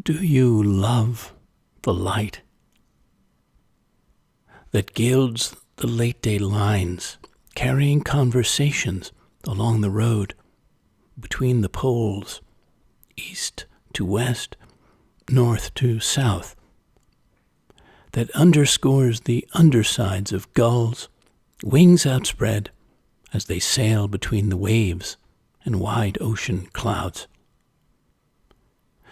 Do you love the light that gilds the late day lines, carrying conversations along the road between the poles, east to west, north to south, that underscores the undersides of gulls, wings outspread as they sail between the waves and wide ocean clouds,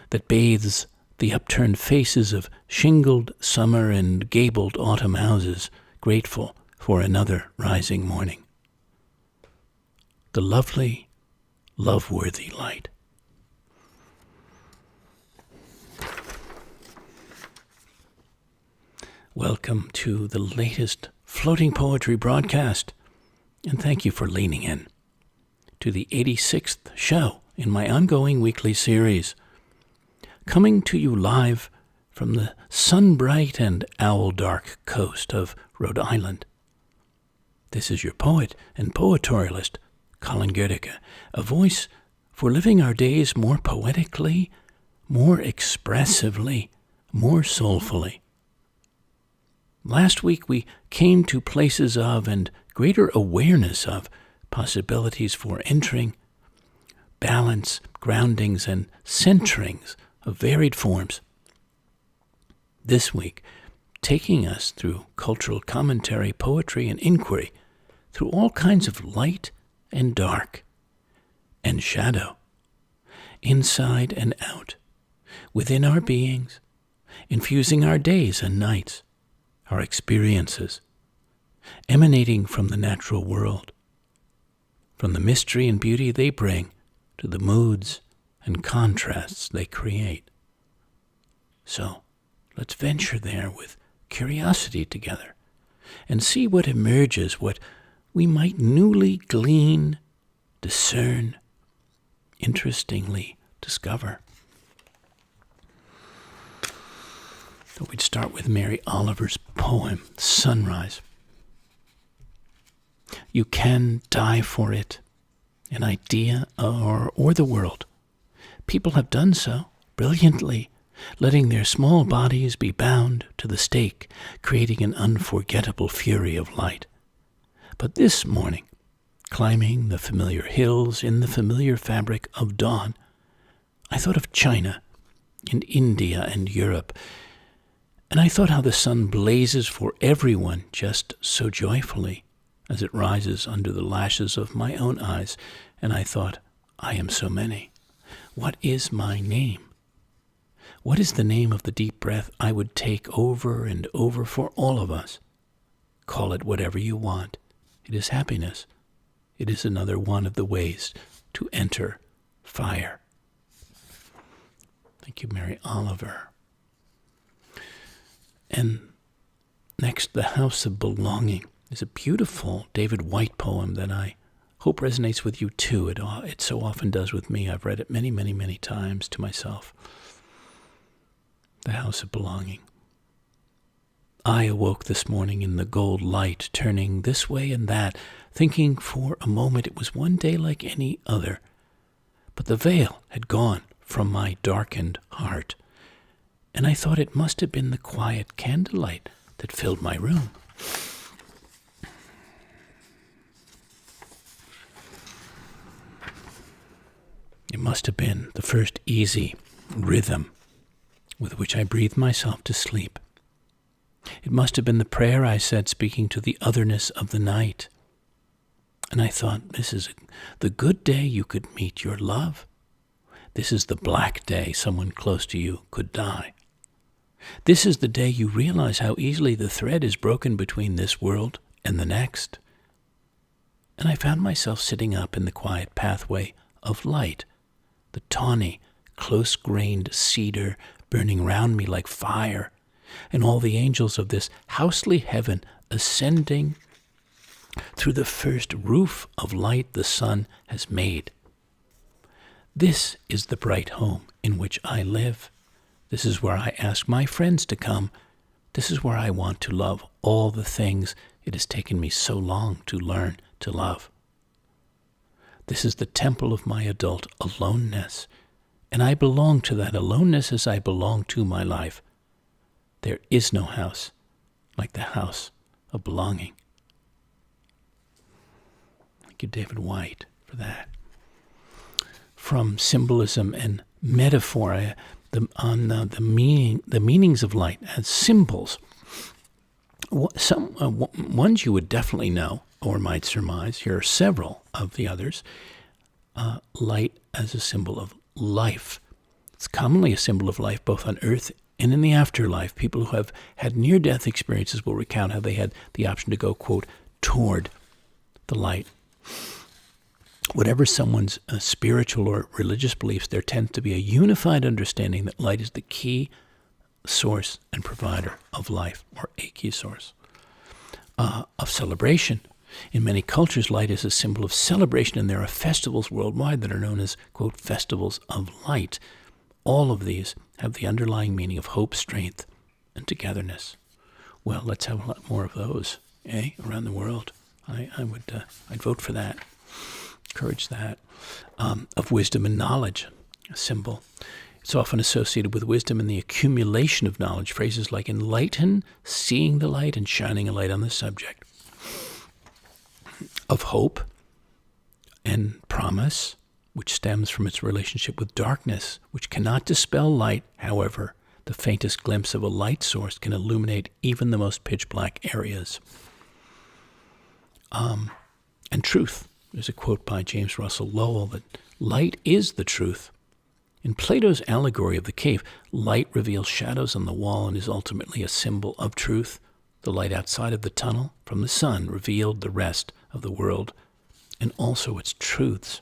that bathes the upturned faces of shingled summer and gabled autumn houses, grateful for another rising morning. The lovely, love-worthy light. Welcome to the latest floating poetry broadcast, and thank you for leaning in to the 86th show in my ongoing weekly series, coming to you live from the sun-bright and owl-dark coast of Rhode Island. This is your poet and poetorialist, Colin Goedecke, a voice for living our days more poetically, more expressively, more soulfully. Last week we came to places of and greater awareness of possibilities for entering, balance, groundings, and centerings of varied forms. This week, taking us through cultural commentary, poetry, and inquiry, through all kinds of light and dark and shadow, inside and out, within our beings, infusing our days and nights, our experiences, emanating from the natural world, from the mystery and beauty they bring to the moods and contrasts they create. So, let's venture there with curiosity together and see what emerges, what we might newly glean, discern, interestingly discover. So we'd start with Mary Oliver's poem, Sunrise. You can die for it, an idea or the world. People have done so brilliantly, letting their small bodies be bound to the stake, creating an unforgettable fury of light. But this morning, climbing the familiar hills in the familiar fabric of dawn, I thought of China and India and Europe, and I thought how the sun blazes for everyone just so joyfully as it rises under the lashes of my own eyes, and I thought, I am so many. What is my name? What is the name of the deep breath I would take over and over for all of us? Call it whatever you want. It is happiness. It is another one of the ways to enter fire. Thank you, Mary Oliver. And next, The House of Belonging is a beautiful David Whyte poem that I hope resonates with you too. It so often does with me. I've read it many, many, many times to myself. The House of Belonging. I awoke this morning in the gold light, turning this way and that, thinking for a moment it was one day like any other. But the veil had gone from my darkened heart, and I thought it must have been the quiet candlelight that filled my room. It must have been the first easy rhythm with which I breathed myself to sleep. It must have been the prayer I said, speaking to the otherness of the night. And I thought, this is the good day you could meet your love. This is the black day someone close to you could die. This is the day you realize how easily the thread is broken between this world and the next. And I found myself sitting up in the quiet pathway of light, the tawny, close-grained cedar burning round me like fire, and all the angels of this housely heaven ascending through the first roof of light the sun has made. This is the bright home in which I live. This is where I ask my friends to come. This is where I want to love all the things it has taken me so long to learn to love. This is the temple of my adult aloneness, And I belong to that aloneness as I belong to my life. There is no house like the house of belonging. Thank you, David White, for that. From symbolism and metaphor, the meanings of light as symbols. Some ones you would definitely know or might surmise. Here are several of the others. Light as a symbol of life. It's commonly a symbol of life both on earth and in the afterlife. People who have had near-death experiences will recount how they had the option to go, quote, toward the light. Whatever someone's spiritual or religious beliefs, there tends to be a unified understanding that light is the key source and provider of life, or a key source of celebration. In many cultures, light is a symbol of celebration, and there are festivals worldwide that are known as, quote, festivals of light. All of these have the underlying meaning of hope, strength, and togetherness. Well, let's have a lot more of those, around the world. I'd vote for that. Encourage that. Of wisdom and knowledge, a symbol. It's often associated with wisdom and the accumulation of knowledge. Phrases like enlighten, seeing the light, and shining a light on the subject. Of hope and promise, which stems from its relationship with darkness, which cannot dispel light. However, the faintest glimpse of a light source can illuminate even the most pitch-black areas. And truth. There's a quote by James Russell Lowell that light is the truth. In Plato's allegory of the cave, light reveals shadows on the wall and is ultimately a symbol of truth. The light outside of the tunnel from the sun revealed the rest of the world and also its truths.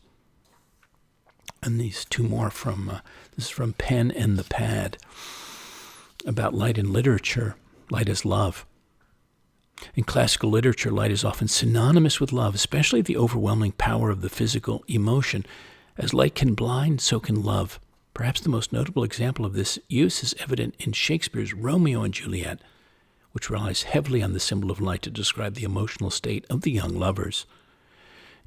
And these two more this is from Pen and the Pad, about light in literature. Light is love. In classical literature, light is often synonymous with love, especially the overwhelming power of the physical emotion. As light can blind, so can love. Perhaps the most notable example of this use is evident in Shakespeare's Romeo and Juliet, which relies heavily on the symbol of light to describe the emotional state of the young lovers.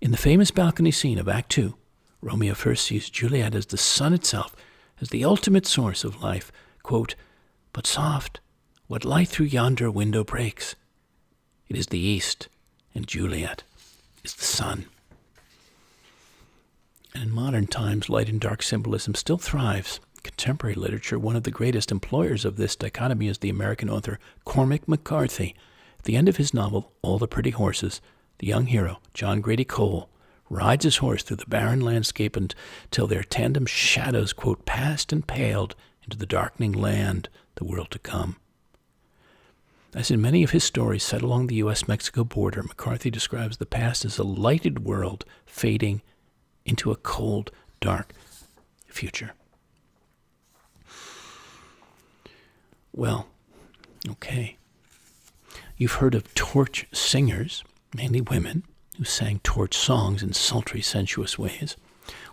In the famous balcony scene of Act II, Romeo first sees Juliet as the sun itself, as the ultimate source of life. Quote, "But soft, what light through yonder window breaks? It is the east, and Juliet is the sun." And in modern times, light and dark symbolism still thrives. Contemporary literature, one of the greatest employers of this dichotomy is the American author Cormac Mccarthy. At the end of his novel, All the Pretty Horses, the young hero, John Grady Cole, rides his horse through the barren landscape until their tandem shadows, quote, passed and paled into the darkening land, the world to come. As in many of his stories set along the U.S.-Mexico border, McCarthy describes the past as a lighted world fading into a cold, dark future. Well, okay. You've heard of torch singers, mainly women, who sang torch songs in sultry, sensuous ways.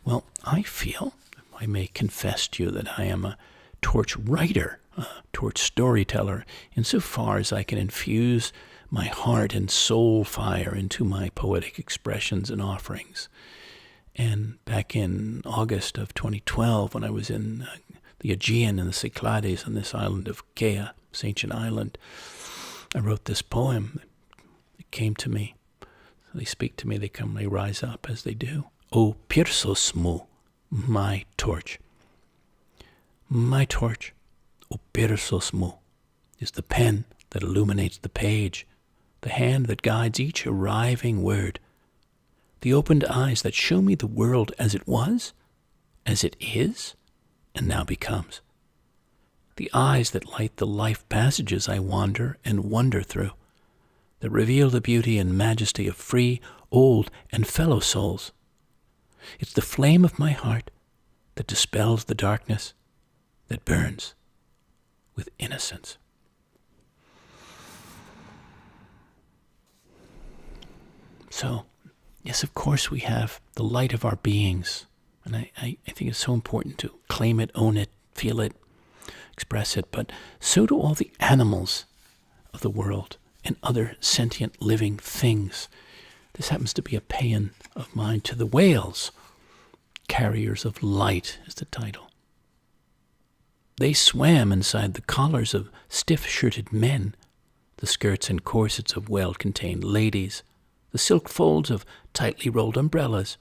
Well, I feel, I may confess to you, that I am a torch writer, a torch storyteller, insofar as I can infuse my heart and soul fire into my poetic expressions and offerings. And back in August of 2012, when I was in the Aegean and the Cyclades on this island of Gogh, this ancient island, I wrote this poem. It came to me. They speak to me, they come, they rise up as they do. O Pyrsos mu, my torch. My torch, O Pyrsos mu, is the pen that illuminates the page, the hand that guides each arriving word, the opened eyes that show me the world as it was, as it is, and now becomes. The eyes that light the life passages I wander and wonder through, that reveal the beauty and majesty of free, old, and fellow souls. It's the flame of my heart that dispels the darkness, that burns with innocence. So, yes, of course we have the light of our beings, and I think it's so important to claim it, own it, feel it, express it, but so do all the animals of the world and other sentient living things. This happens to be a paean of mine to the whales. Carriers of Light is the title. They swam inside the collars of stiff-shirted men, the skirts and corsets of well-contained ladies, the silk folds of tightly rolled umbrellas,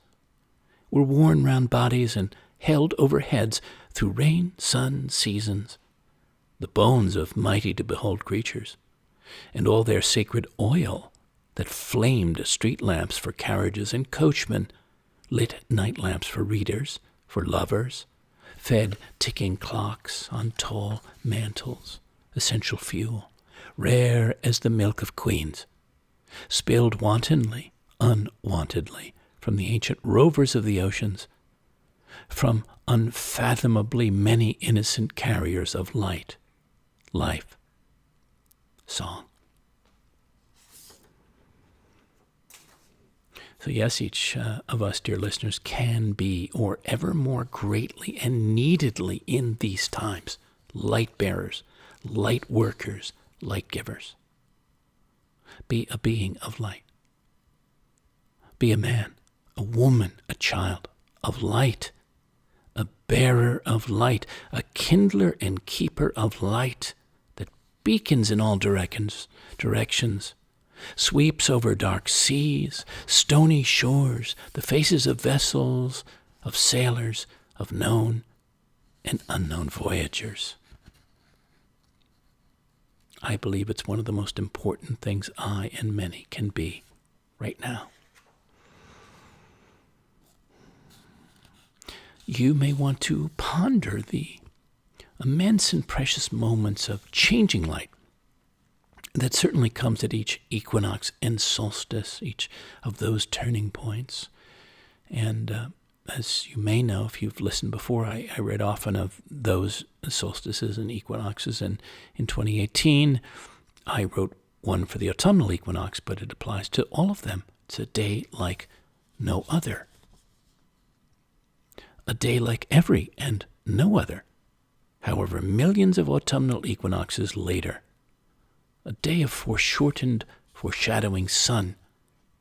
were worn round bodies and held over heads through rain, sun, seasons, the bones of mighty-to-behold creatures, and all their sacred oil that flamed street lamps for carriages and coachmen, lit night lamps for readers, for lovers, fed ticking clocks on tall mantles, essential fuel, rare as the milk of queens, spilled wantonly, unwantedly, from the ancient rovers of the oceans, from unfathomably many innocent carriers of light, life, song. So yes, each of us, dear listeners, can be, or ever more greatly and neededly in these times, light bearers, light workers, light givers. Be a being of light. Be a man, a woman, a child of light, a bearer of light, a kindler and keeper of light that beacons in all directions, sweeps over dark seas, stony shores, the faces of vessels, of sailors, of known and unknown voyagers. I believe it's one of the most important things I and many can be right now. You may want to ponder the immense and precious moments of changing light that certainly comes at each equinox and solstice, each of those turning points. And as you may know, if you've listened before, I read often of those solstices and equinoxes. And in 2018, I wrote one for the autumnal equinox, but it applies to all of them. It's a day like no other. A day like every and no other. However, millions of autumnal equinoxes later, a day of foreshortened, foreshadowing sun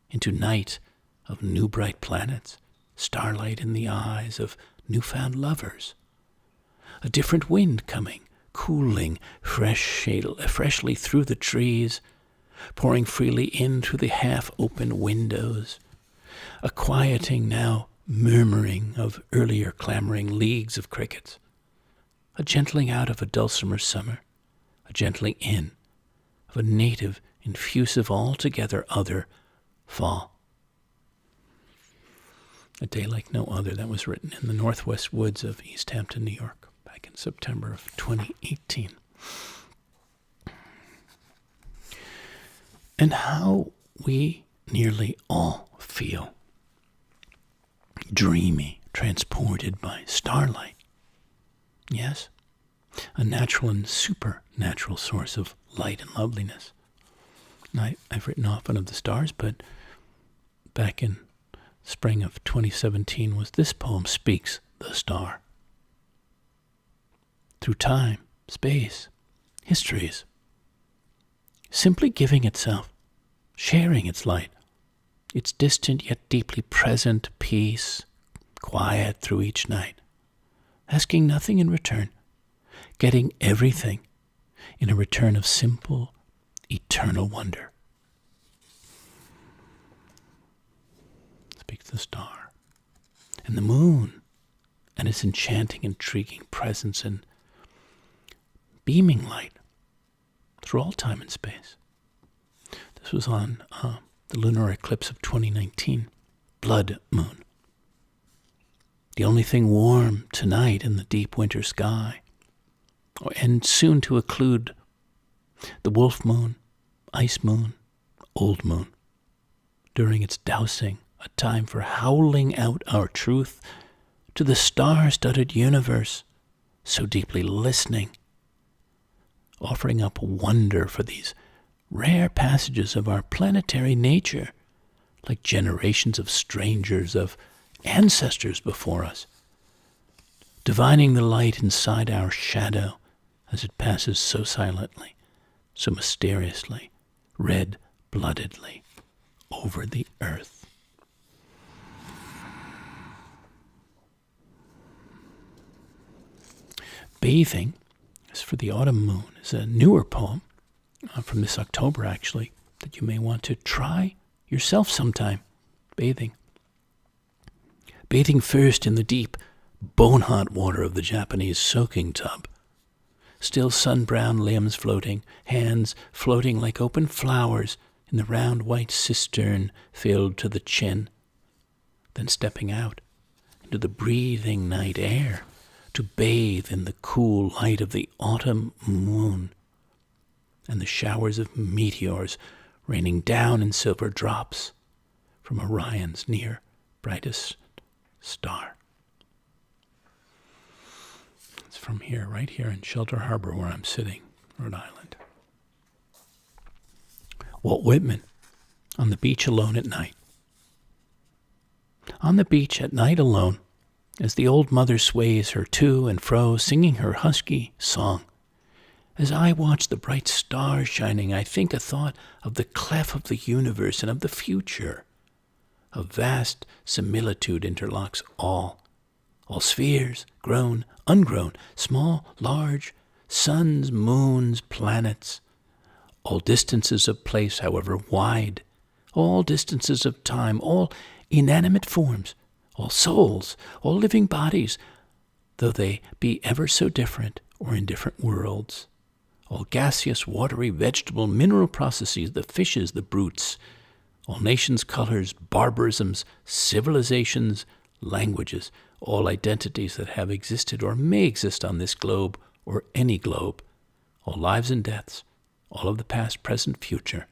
into night of new bright planets, starlight in the eyes of newfound lovers, a different wind coming, cooling freshly through the trees, pouring freely in through the half-open windows, a quieting now murmuring of earlier clamoring leagues of crickets, a gentling out of a dulcimer summer, a gentling in of a native, infusive, altogether other fall. A day like no other, that was written in the northwest woods of East Hampton, New York, back in September of 2018. And how we nearly all feel dreamy, transported by starlight. Yes, a natural and supernatural source of light and loveliness. And I've written often of the stars, but back in spring of 2017 was this poem, Speaks the Star. Through time, space, histories, simply giving itself, sharing its light, its distant yet deeply present peace, quiet through each night, asking nothing in return, getting everything in a return of simple, eternal wonder. Speaks the star. And the moon, and its enchanting, intriguing presence and beaming light through all time and space. This was on the lunar eclipse of 2019, blood moon. The only thing warm tonight in the deep winter sky, and soon to include the wolf moon, ice moon, old moon. During its dousing, a time for howling out our truth to the star-studded universe, so deeply listening, offering up wonder for these rare passages of our planetary nature, like generations of strangers, of ancestors before us, divining the light inside our shadow as it passes so silently, so mysteriously, red-bloodedly over the earth. Bathing for the Autumn Moon is a newer poem from this October, actually, that you may want to try yourself sometime, bathing. Bathing first in the deep, bone-hot water of the Japanese soaking tub. Still sun-brown limbs floating, hands floating like open flowers in the round white cistern filled to the chin. Then stepping out into the breathing night air to bathe in the cool light of the autumn moon and the showers of meteors raining down in silver drops from Orion's near brightest star. It's from here, right here in Shelter Harbor where I'm sitting, Rhode Island. Walt Whitman, on the beach alone at night. On the beach at night alone, as the old mother sways her to and fro, singing her husky song. As I watch the bright stars shining, I think a thought of the clef of the universe and of the future. A vast similitude interlocks all spheres, grown, ungrown, small, large, suns, moons, planets, all distances of place, however wide, all distances of time, all inanimate forms, all souls, all living bodies, though they be ever so different or in different worlds, all gaseous, watery, vegetable, mineral processes, the fishes, the brutes, all nations, colors, barbarisms, civilizations, languages, all identities that have existed or may exist on this globe or any globe, all lives and deaths, all of the past, present, future.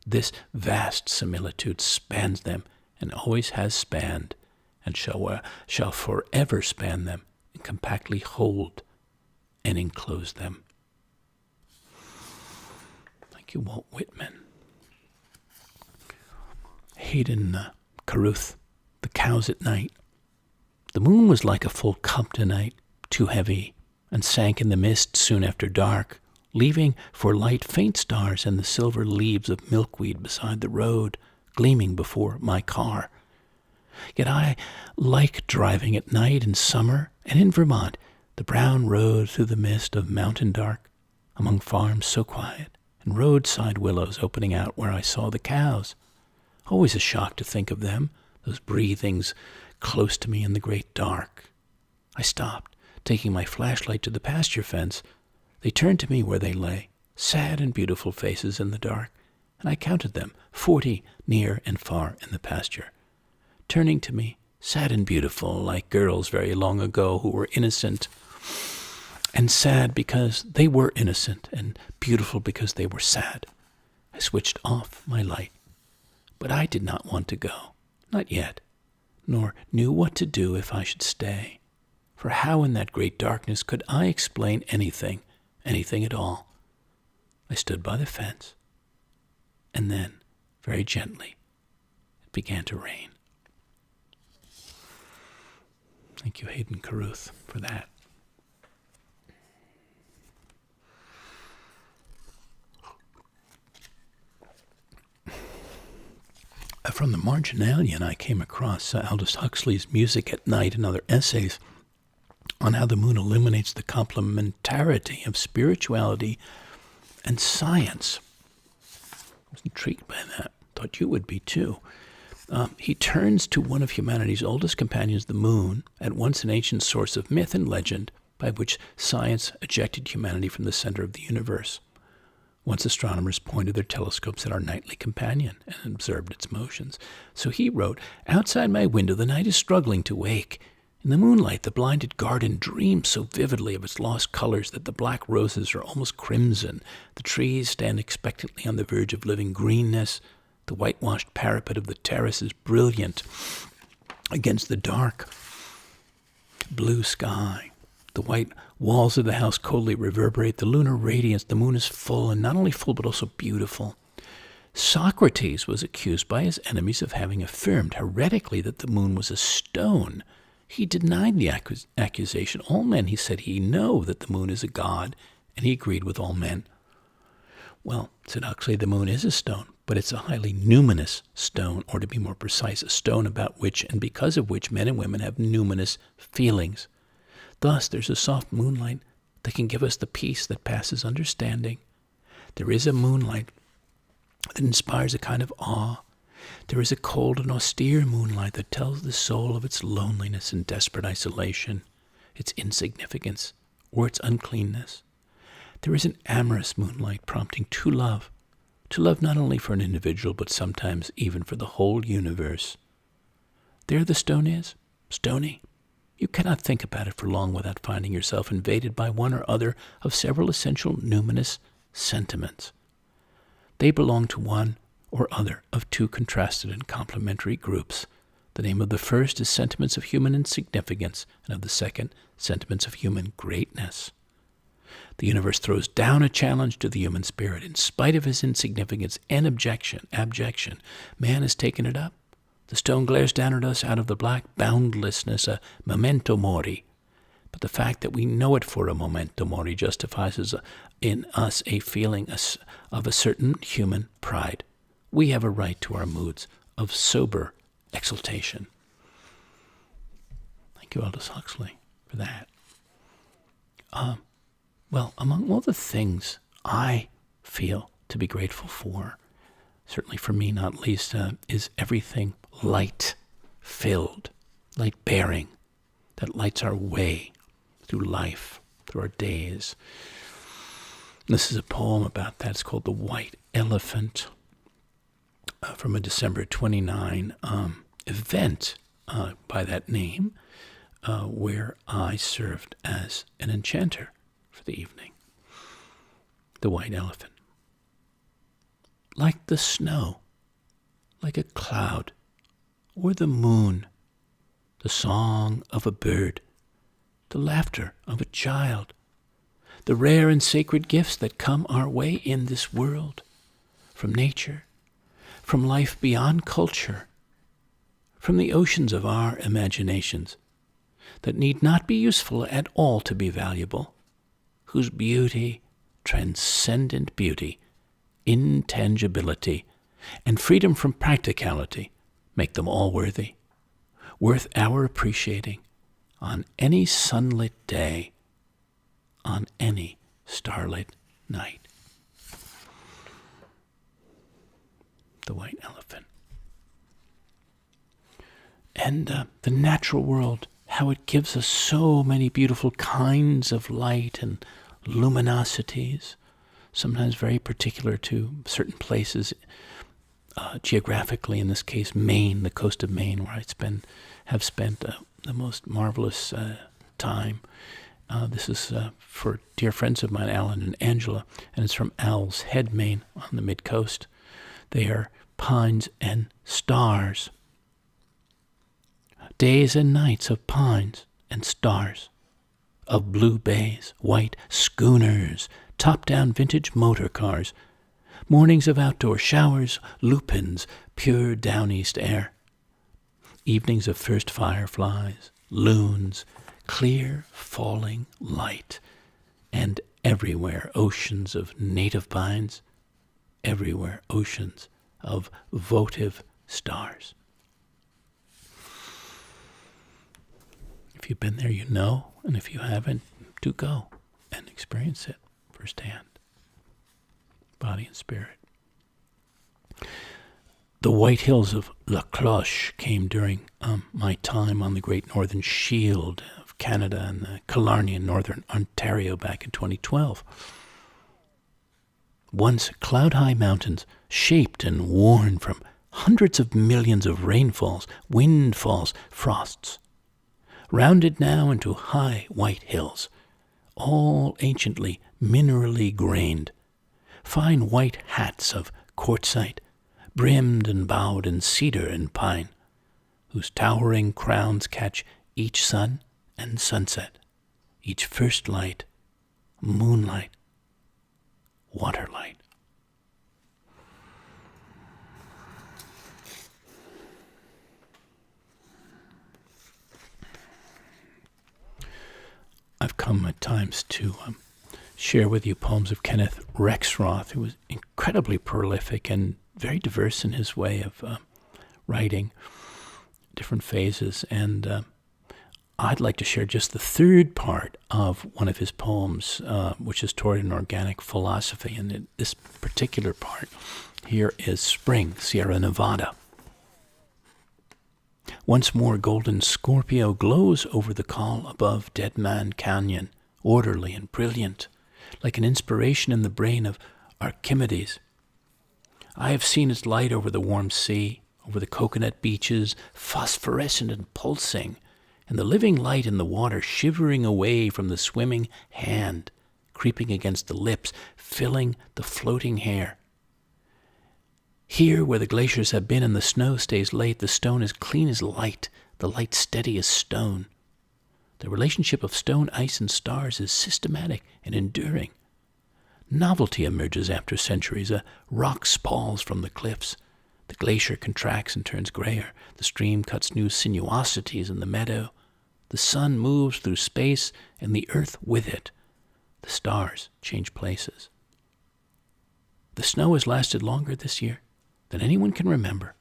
This vast similitude spans them and always has spanned and shall forever span them and compactly hold and enclose them. Thank you, Walt Whitman. Hayden Carruth, The Cows at Night. The moon was like a full cup tonight, too heavy, and sank in the mist soon after dark, leaving for light faint stars and the silver leaves of milkweed beside the road, gleaming before my car. Yet I like driving at night in summer and in Vermont, the brown road through the mist of mountain dark, among farms so quiet, and roadside willows opening out where I saw the cows. Always a shock to think of them, those breathings close to me in the great dark. I stopped, taking my flashlight to the pasture fence. They turned to me where they lay, sad and beautiful faces in the dark, and I counted them, 40 near and far in the pasture, turning to me, sad and beautiful, like girls very long ago who were innocent and sad because they were innocent, and beautiful because they were sad. I switched off my light, but I did not want to go, not yet, nor knew what to do if I should stay. For how in that great darkness could I explain anything at all? I stood by the fence, and then, very gently, it began to rain. Thank you, Hayden Carruth, for that. From the Marginalian, I came across Aldous Huxley's Music at Night and other essays on how the moon illuminates the complementarity of spirituality and science. I was intrigued by that. Thought you would be too. He turns to one of humanity's oldest companions, the moon, at once an ancient source of myth and legend by which science ejected humanity from the center of the universe. Once astronomers pointed their telescopes at our nightly companion and observed its motions. So he wrote, "Outside my window the night is struggling to wake. In the moonlight the blinded garden dreams so vividly of its lost colors that the black roses are almost crimson. The trees stand expectantly on the verge of living greenness. The whitewashed parapet of the terrace is brilliant against the dark blue sky. The white walls of the house coldly reverberate the lunar radiance. The moon is full, and not only full but also beautiful. Socrates was accused by his enemies of having affirmed heretically that the moon was a stone. He denied the accusation. All men, he said, he know that the moon is a god, and he agreed with all men. Well, said Huxley, the moon is a stone, but it's a highly numinous stone, or to be more precise, a stone about which and because of which men and women have numinous feelings. Thus, there's a soft moonlight that can give us the peace that passes understanding. There is a moonlight that inspires a kind of awe. There is a cold and austere moonlight that tells the soul of its loneliness and desperate isolation, its insignificance, or its uncleanness. There is an amorous moonlight prompting to love not only for an individual, but sometimes even for the whole universe. There the stone is, stony. You cannot think about it for long without finding yourself invaded by one or other of several essential numinous sentiments. They belong to one or other of two contrasted and complementary groups. The name of the first is sentiments of human insignificance, and of the second, sentiments of human greatness. The universe throws down a challenge to the human spirit. In spite of his insignificance and abjection, man has taken it up. The stone glares down at us out of the black boundlessness, a memento mori. But the fact that we know it for a memento mori justifies in us a feeling of a certain human pride. We have a right to our moods of sober exultation. Thank you, Aldous Huxley, for that. Well, among all the things I feel to be grateful for, certainly for me not least, is everything light-filled, light-bearing, that lights our way through life, through our days. This is a poem about that. It's called The White Elephant, from a December 29 event by that name, where I served as an enchanter for the evening. The White Elephant. Like the snow, like a cloud, or the moon, the song of a bird, the laughter of a child, the rare and sacred gifts that come our way in this world, from nature, from life beyond culture, from the oceans of our imaginations, that need not be useful at all to be valuable, whose beauty, transcendent beauty, intangibility, and freedom from practicality make them all worthy, worth our appreciating on any sunlit day, on any starlit night. The White Elephant. And the natural world, how it gives us so many beautiful kinds of light and luminosities, sometimes very particular to certain places, geographically, in this case, Maine, the coast of Maine, where I have spent the most marvelous time. This is for dear friends of mine, Alan and Angela, and it's from Owl's Head, Maine, on the mid-coast. They are pines and stars. Days and nights of pines and stars, of blue bays, white schooners, top-down vintage motor cars, mornings of outdoor showers, lupins, pure down-east air, evenings of first fireflies, loons, clear falling light, and everywhere oceans of native pines, everywhere oceans of votive stars. If you've been there, you know, and if you haven't, do go and experience it firsthand, body and spirit. The White Hills of La Cloche came during my time on the Great Northern Shield of Canada and the Killarney in Northern Ontario back in 2012. Once cloud-high mountains, shaped and worn from hundreds of millions of rainfalls, windfalls, frosts, rounded now into high white hills, all anciently minerally grained, fine white hats of quartzite, brimmed and bowed in cedar and pine, whose towering crowns catch each sun and sunset, each first light, moonlight, waterlight. I've come at times to share with you poems of Kenneth Rexroth, who was incredibly prolific and very diverse in his way of writing, different phases. And I'd like to share just the third part of one of his poems, which is toward an organic philosophy. And this particular part here is Spring, Sierra Nevada. Once more golden Scorpio glows over the col above Dead Man Canyon, orderly and brilliant, like an inspiration in the brain of Archimedes. I have seen its light over the warm sea, over the coconut beaches, phosphorescent and pulsing, and the living light in the water shivering away from the swimming hand, creeping against the lips, filling the floating hair. Here, where the glaciers have been and the snow stays late, the stone is clean as light, the light steady as stone. The relationship of stone, ice, and stars is systematic and enduring. Novelty emerges after centuries. A rock spalls from the cliffs. The glacier contracts and turns grayer. The stream cuts new sinuosities in the meadow. The sun moves through space and the earth with it. The stars change places. The snow has lasted longer this year than anyone can remember.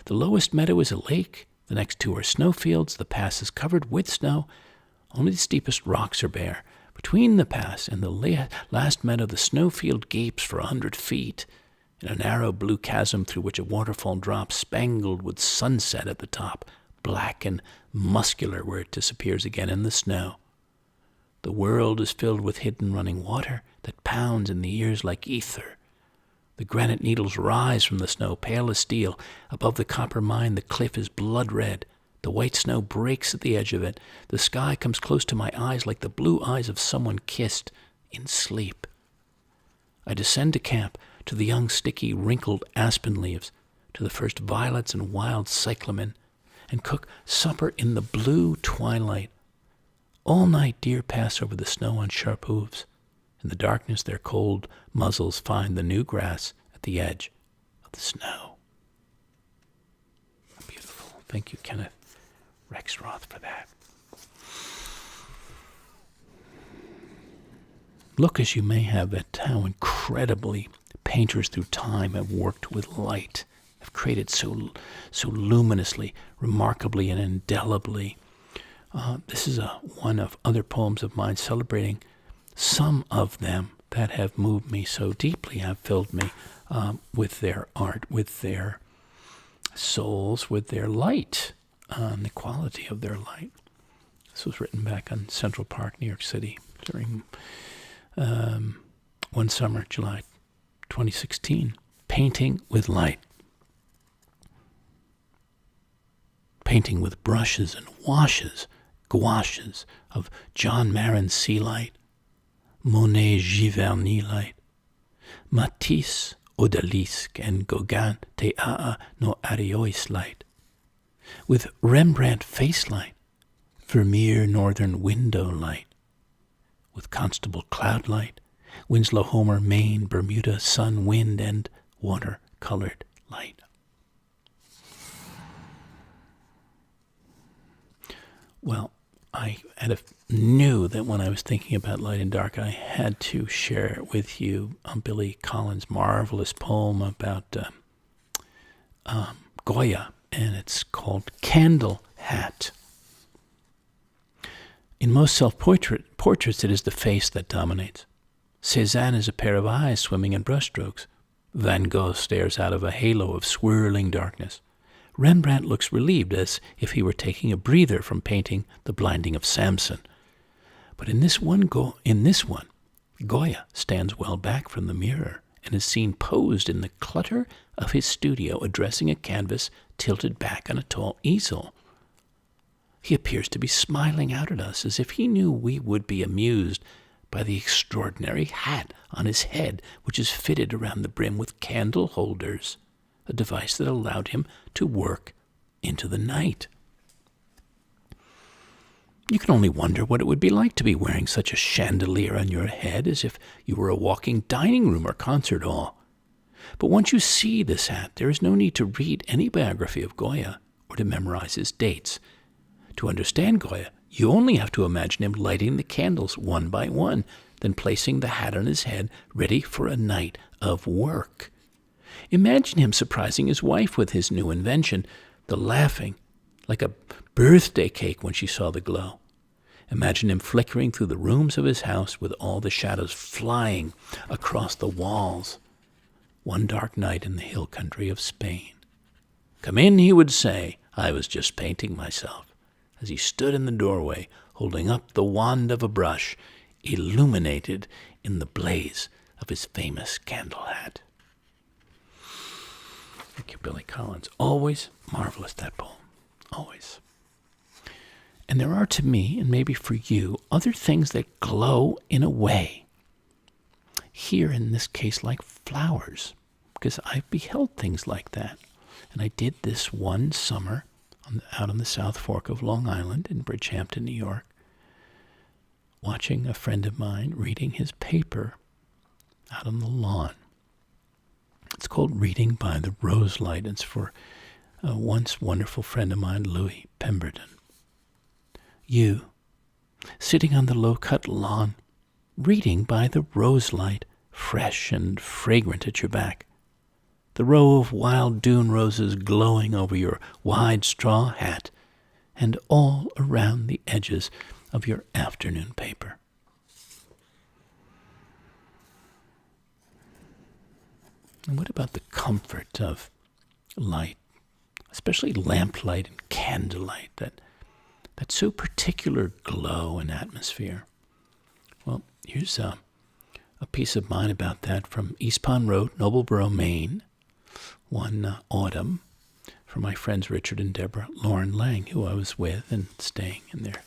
The lowest meadow is a lake. The next two are snowfields. The pass is covered with snow. Only the steepest rocks are bare. Between the pass and the last meadow, the snowfield gapes for 100 feet in a narrow blue chasm through which a waterfall drops, spangled with sunset at the top, black and muscular where it disappears again in the snow. The world is filled with hidden running water that pounds in the ears like ether. The granite needles rise from the snow, pale as steel. Above the copper mine, the cliff is blood red. The white snow breaks at the edge of it. The sky comes close to my eyes like the blue eyes of someone kissed in sleep. I descend to camp, to the young, sticky, wrinkled aspen leaves, to the first violets and wild cyclamen, and cook supper in the blue twilight. All night deer pass over the snow on sharp hooves. In the darkness their cold muzzles find the new grass at the edge of the snow. Beautiful. Thank you, Kenneth Rexroth, for that. Look as you may have at how incredibly painters through time have worked with light, have created so luminously, remarkably, and indelibly. This is one of other poems of mine celebrating some of them that have moved me so deeply, have filled me with their art, with their souls, with their light, the quality of their light. This was written back on Central Park, New York City, during one summer, July 2016. Painting with light. Painting with brushes and washes, gouaches of John Marin's sea light, Monet Giverny light, Matisse, Odalisque, and Gauguin Te Aa no Ariois light, with Rembrandt face light, Vermeer northern window light, with Constable cloud light, Winslow Homer Maine Bermuda sun wind and water-colored light. Well, I knew that when I was thinking about light and dark, I had to share with you Billy Collins' marvelous poem about Goya, and it's called Candle Hat. In most self-portraits, it is the face that dominates. Cézanne is a pair of eyes swimming in brushstrokes. Van Gogh stares out of a halo of swirling darkness. Rembrandt looks relieved, as if he were taking a breather from painting the blinding of Samson. But in this one, Goya stands well back from the mirror and is seen posed in the clutter of his studio, addressing a canvas tilted back on a tall easel. He appears to be smiling out at us, as if he knew we would be amused by the extraordinary hat on his head, which is fitted around the brim with candle holders, a device that allowed him to work into the night. You can only wonder what it would be like to be wearing such a chandelier on your head, as if you were a walking dining room or concert hall. But once you see this hat, there is no need to read any biography of Goya or to memorize his dates. To understand Goya, you only have to imagine him lighting the candles one by one, then placing the hat on his head, ready for a night of work. Imagine him surprising his wife with his new invention, the laughing, like a birthday cake when she saw the glow. Imagine him flickering through the rooms of his house with all the shadows flying across the walls. One dark night in the hill country of Spain. "Come in," he would say. "I was just painting myself," as he stood in the doorway, holding up the wand of a brush, illuminated in the blaze of his famous candle hat. Thank you, Billy Collins. Always marvelous, that poem. Always. And there are, to me, and maybe for you, other things that glow in a way. Here, in this case, like flowers, because I've beheld things like that. And I did this one summer out on the South Fork of Long Island in Bridgehampton, New York, watching a friend of mine reading his paper out on the lawn. It's called Reading by the Rose Light. It's for a once wonderful friend of mine, Louis Pemberton. You, sitting on the low-cut lawn, reading by the rose light, fresh and fragrant at your back. The row of wild dune roses glowing over your wide straw hat, and all around the edges of your afternoon paper. And what about the comfort of light, especially lamplight and candlelight, that so particular glow and atmosphere? Well, here's a piece of mine about that from East Pond Road, Noblesboro, Maine, one autumn, for my friends Richard and Deborah Lauren Lang, who I was with and staying in their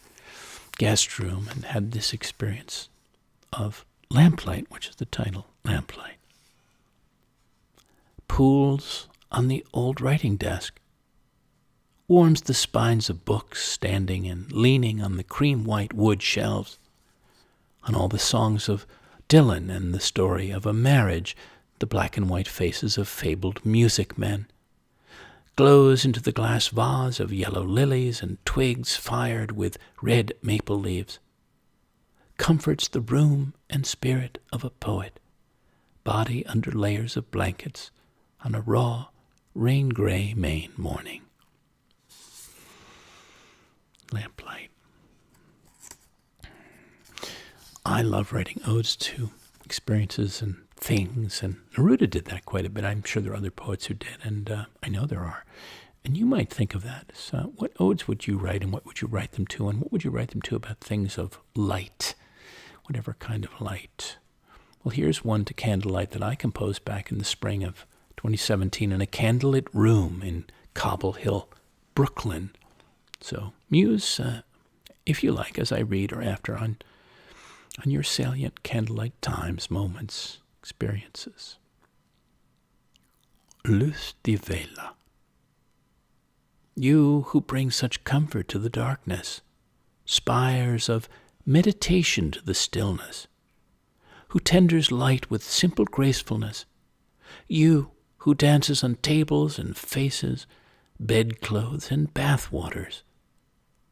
guest room, and had this experience of lamplight, which is the title, Lamplight. Pools on the old writing desk, warms the spines of books standing and leaning on the cream-white wood shelves, on all the songs of Dylan and the story of a marriage, the black and white faces of fabled music men, glows into the glass vase of yellow lilies and twigs fired with red maple leaves, comforts the room and spirit of a poet, body under layers of blankets on a raw, rain-gray Maine morning. Lamplight. I love writing odes to experiences and things, and Neruda did that quite a bit. I'm sure there are other poets who did, and I know there are. And you might think of that as, what odes would you write, and what would you write them to, and what would you write them to about things of light, whatever kind of light? Well, here's one to candlelight that I composed back in the spring of 2017 in a candlelit room in Cobble Hill, Brooklyn. So muse, if you like, as I read or after, on your salient candlelight times, moments, experiences. Luz de vela. You who bring such comfort to the darkness, spires of meditation to the stillness, who tenders light with simple gracefulness, you who dances on tables and faces, bedclothes and bath waters,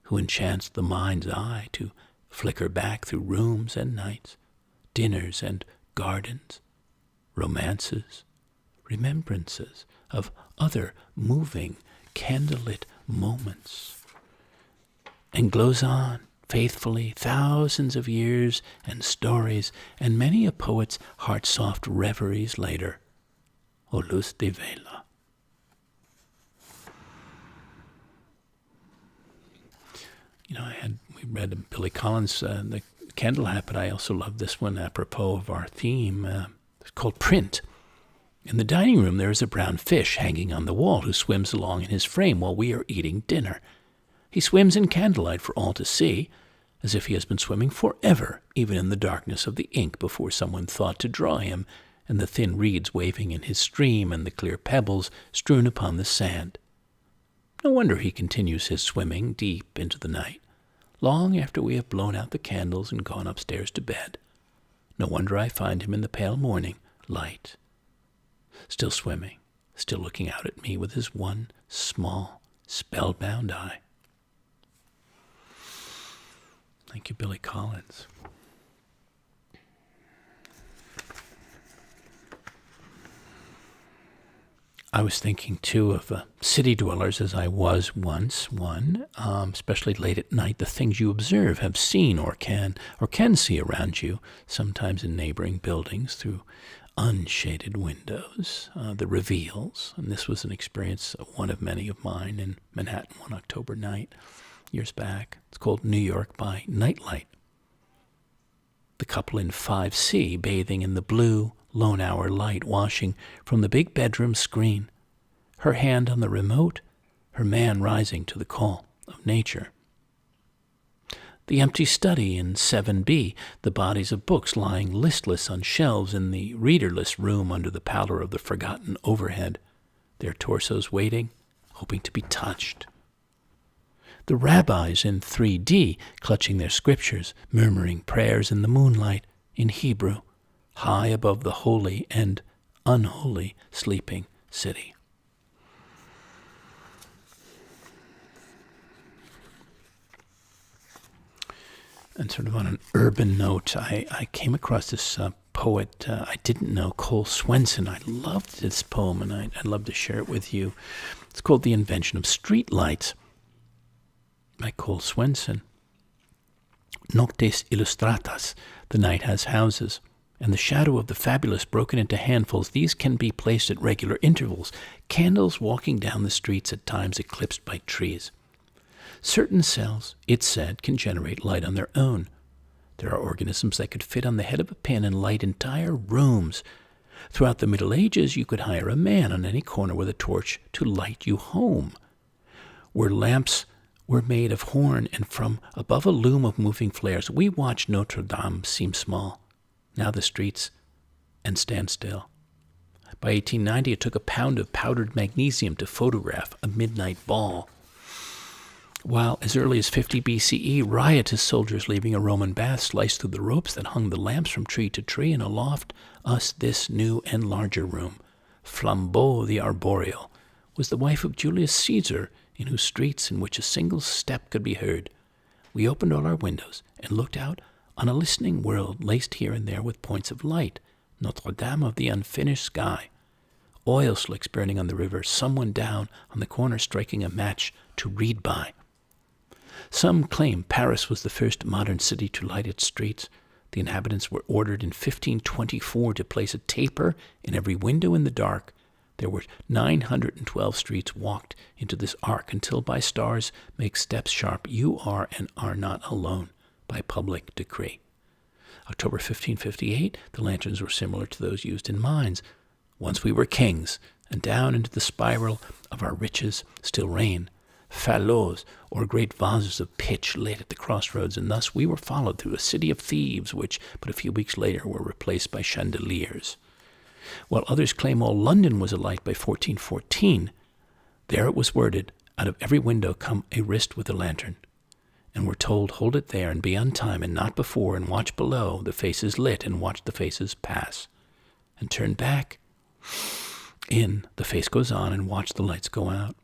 who enchants the mind's eye to flicker back through rooms and nights, dinners and gardens, romances, remembrances of other moving, candlelit moments, and glows on faithfully thousands of years and stories and many a poet's heart-soft reveries later. O luz de vela. You know, we read Billy Collins' The Candle Hat, but I also love this one apropos of our theme. It's called Print. In the dining room, there is a brown fish hanging on the wall who swims along in his frame while we are eating dinner. He swims in candlelight for all to see, as if he has been swimming forever, even in the darkness of the ink before someone thought to draw him, and the thin reeds waving in his stream and the clear pebbles strewn upon the sand. No wonder he continues his swimming deep into the night, long after we have blown out the candles and gone upstairs to bed. No wonder I find him in the pale morning light, still swimming, still looking out at me with his one small, spellbound eye. Thank you, Billy Collins. I was thinking, too, of city dwellers as I was once one, especially late at night, the things you observe, have seen, or can see around you, sometimes in neighboring buildings through unshaded windows, the reveals. And this was an experience, one of many of mine, in Manhattan one October night, years back. It's called New York by Nightlight. The couple in 5C bathing in the blue lone hour light washing from the big bedroom screen, her hand on the remote, her man rising to the call of nature. The empty study in 7B, the bodies of books lying listless on shelves in the readerless room under the pallor of the forgotten overhead, their torsos waiting, hoping to be touched. The rabbis in 3D, clutching their scriptures, murmuring prayers in the moonlight, in Hebrew, high above the holy and unholy sleeping city. And sort of on an urban note, I came across this poet I didn't know, Cole Swenson. I loved this poem, and I'd love to share it with you. It's called The Invention of Streetlights by Cole Swenson. Noctes illustratas, the night has houses, and the shadow of the fabulous broken into handfuls. These can be placed at regular intervals, candles walking down the streets at times eclipsed by trees. Certain cells, it's said, can generate light on their own. There are organisms that could fit on the head of a pin and light entire rooms. Throughout the Middle Ages, you could hire a man on any corner with a torch to light you home. Where lamps were made of horn, and from above a loom of moving flares, we watched Notre Dame seem small. Now the streets and stand still. By 1890, it took a pound of powdered magnesium to photograph a midnight ball. While as early as 50 BCE, riotous soldiers leaving a Roman bath sliced through the ropes that hung the lamps from tree to tree, and aloft us this new and larger room, Flambeau the Arboreal, was the wife of Julius Caesar, in whose streets, in which a single step could be heard, we opened all our windows and looked out on a listening world laced here and there with points of light, Notre Dame of the unfinished sky, oil slicks burning on the river, someone down on the corner striking a match to read by. Some claim Paris was the first modern city to light its streets. The inhabitants were ordered in 1524 to place a taper in every window in the dark. There were 912 streets walked into this ark until by stars make steps sharp you are and are not alone by public decree. October 1558, the lanterns were similar to those used in mines. Once we were kings, and down into the spiral of our riches still reign. Fallots, or great vases of pitch, lit at the crossroads, and thus we were followed through a city of thieves, which but a few weeks later were replaced by chandeliers. While others claim all London was alight by 1414, there it was worded, out of every window come a wrist with a lantern. And we're told, hold it there and be on time and not before, and watch below, the faces lit, and watch the faces pass. And turn back in, the face goes on, and watch the lights go out.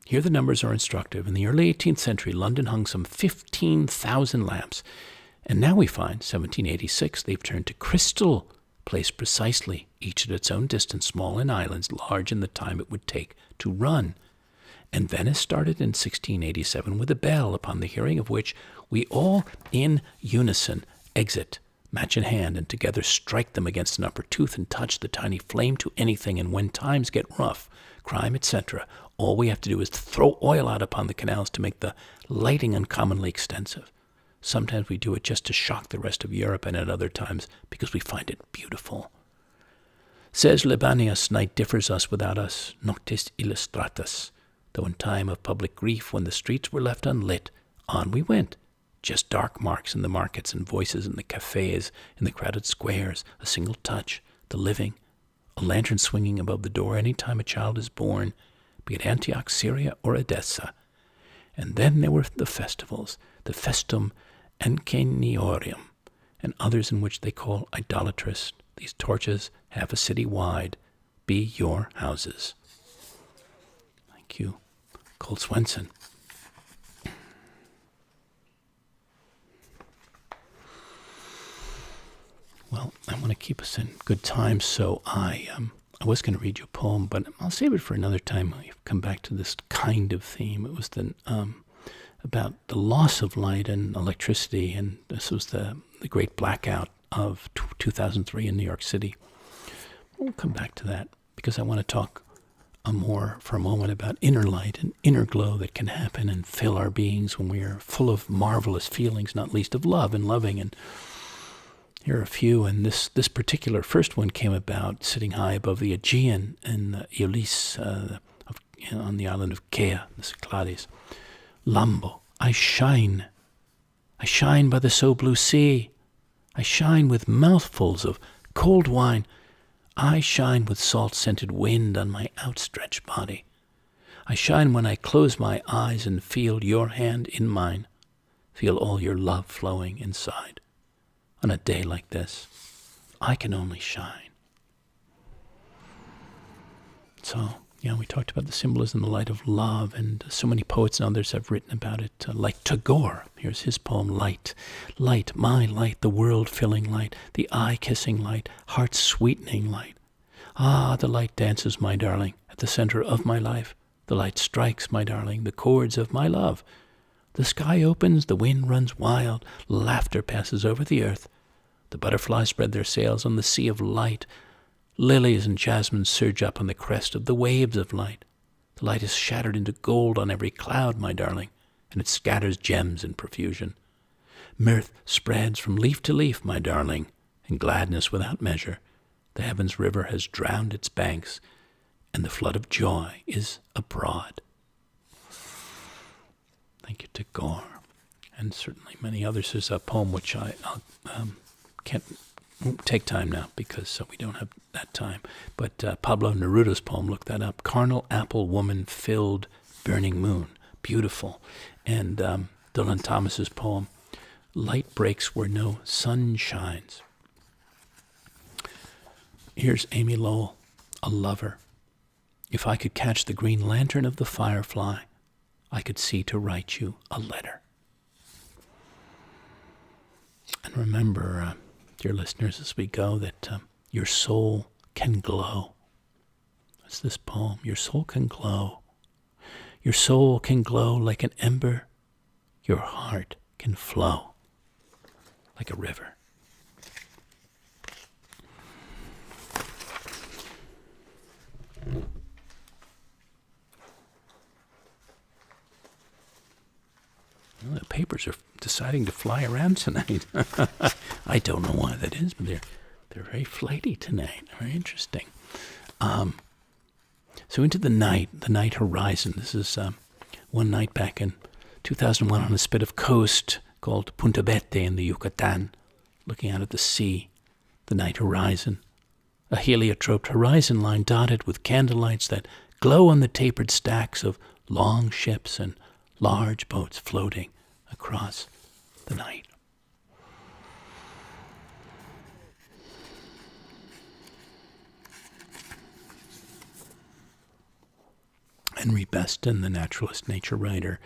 Here the numbers are instructive. In the early 18th century, London hung some 15,000 lamps. And now we find, 1786, they've turned to crystal, placed precisely, each at its own distance, small in islands, large in the time it would take to run. And Venice started in 1687 with a bell, upon the hearing of which we all, in unison, exit, match in hand, and together strike them against an upper tooth and touch the tiny flame to anything. And when times get rough, crime, etc., all we have to do is throw oil out upon the canals to make the lighting uncommonly extensive. Sometimes we do it just to shock the rest of Europe, and at other times because we find it beautiful. Says Libanius, night differs us without us, noctis illustratus. Though in time of public grief, when the streets were left unlit, on we went. Just dark marks in the markets and voices in the cafes, in the crowded squares, a single touch, the living, a lantern swinging above the door any time a child is born, be it Antioch, Syria, or Edessa. And then there were the festivals, the festum enceniorum, and others in which they call idolatrous. These torches, half a city wide, be your houses. Thank you, Cole Swenson. Well, I want to keep us in good time, so I I was going to read you a poem, but I'll save it for another time. I'll come back to this kind of theme. It was about the loss of light and electricity, and this was the great blackout of 2003 in New York City. We'll come back to that because I want to talk more for a moment about inner light and inner glow that can happen and fill our beings when we are full of marvelous feelings, not least of love and loving. And here are a few, and this particular first one came about sitting high above the Aegean in Eulisse on the island of Gogh, the Cyclades. Lambo, I shine by the so blue sea. I shine with mouthfuls of cold wine. I shine with salt-scented wind on my outstretched body. I shine when I close my eyes and feel your hand in mine, feel all your love flowing inside. On a day like this, I can only shine. So, we talked about the symbolism, the light of love, and so many poets and others have written about it, like Tagore. Here's his poem, Light. Light, my light, the world-filling light, the eye-kissing light, heart-sweetening light. Ah, the light dances, my darling, at the center of my life. The light strikes, my darling, the chords of my love. The sky opens, the wind runs wild, laughter passes over the earth. The butterflies spread their sails on the sea of light. Lilies and jasmine surge up on the crest of the waves of light. The light is shattered into gold on every cloud, my darling, and it scatters gems in profusion. Mirth spreads from leaf to leaf, my darling, and gladness without measure. The heavens' river has drowned its banks, and the flood of joy is abroad. Thank you to Gogh, and certainly many others. There's a poem which I won't take time now because we don't have that time. But Pablo Neruda's poem, look that up. Carnal apple woman filled burning moon. Beautiful. And Dylan Thomas's poem, Light breaks where no sun shines. Here's Amy Lowell, a lover. If I could catch the green lantern of the firefly, I could see to write you a letter. And remember, dear listeners, as we go, that your soul can glow. That's this poem. Your soul can glow. Your soul can glow like an ember. Your heart can flow like a river. Well, the papers are deciding to fly around tonight. I don't know why that is, but they're very flighty tonight. Very interesting. So into the night horizon. This is one night back in 2001 on a spit of coast called Punta Bete in the Yucatan, looking out at the sea, the night horizon. A heliotroped horizon line dotted with candlelights that glow on the tapered stacks of long ships and large boats floating across the night. Henry Beston, the naturalist nature writer,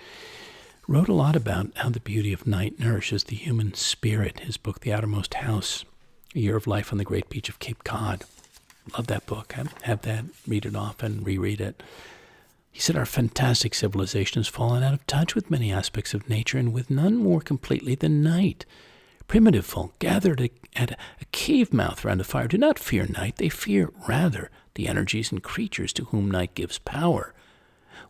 wrote a lot about how the beauty of night nourishes the human spirit. His book, The Outermost House, A Year of Life on the Great Beach of Cape Cod. Love that book. Have that, read it often, reread it. He said our fantastic civilization has fallen out of touch with many aspects of nature, and with none more completely than night. Primitive folk gathered at a cave mouth round a fire do not fear night. They fear, rather, the energies and creatures to whom night gives power.